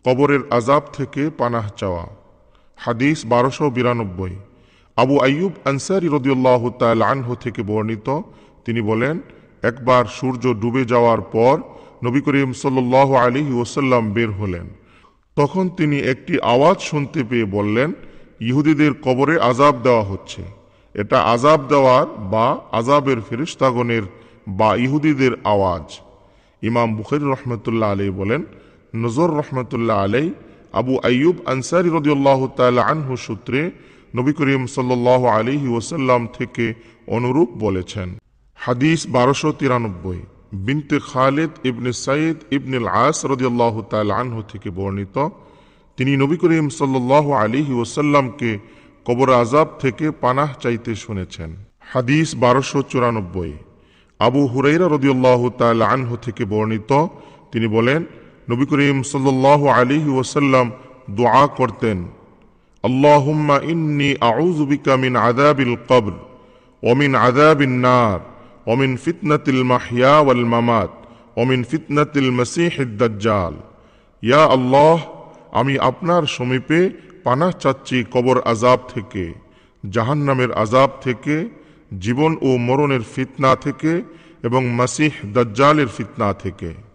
কবরের আযাব থেকে পানাহ চাওয়া। হাদিস 1292। আবু আইয়ুব আনসারী রাদিয়াল্লাহু তাআলা আনহু থেকে বর্ণিত, তিনি বলেন, একবার সূর্য ডুবে যাওয়ার পর নবী করিম সাল্লাল্লাহু আলাইহি ওয়াসাল্লাম বের হলেন। তখন তিনি একটি আওয়াজ শুনতে পেয়ে বললেন, ইহুদিদের কবরে আযাব দেওয়া হচ্ছে। এটা আযাব দেওয়ার বা আযাবের ফেরেশতাগণের বা ইহুদিদের আওয়াজ। ইমাম বুখারী রহমতুল্লাহ আলাইহি বলেন, নজর রহমতুল্লাহ আলাইহি আবু আইয়ুব আনসারী রাদিয়াল্লাহু তাআলা আনহু সূত্রে নবী করিম সাল্লাল্লাহু আলাইহি ওয়াসাল্লাম থেকে অনুরূপ বলেছেন। হাদিস 1293। বিনতে খালিদ ইবনে সাইদ ইবনে আস রাদিয়াল্লাহু তাআলা আনহু থেকে বর্ণিত, তিনি নবী করিম সাল্লাল্লাহু আলাইহি ওয়াসাল্লামকে কবর আযাব থেকে পানাহ চাইতে শুনেছেন। হাদিস 1294। আবু হুরায়রা রাদিয়াল্লাহু তাআলা আনহু থেকে বর্ণিত, তিনি বলেন, নবী করিম সাল্লাল্লাহু আলাইহি ওয়াসাল্লাম দুআ করতেন, আল্লাহুম্মা ইন্নী আউযু বিকা মিন আযাবিল কবর ওয়া মিন আযাবিন নার ওয়া মিন ফিতনাতিল মাহইয়া ওয়াল মামাত ওয়া মিন ফিতনাতিল মাসীহিদ দাজ্জাল। ইয়া আল্লাহ, আমি আপনার সমীপে পানাহ চাচ্ছি কবর আযাব থেকে, জাহান্নামের আযাব থেকে, জীবন ও মরণের ফিতনা থেকে এবং মাসীহ দাজ্জালের ফিতনা থেকে।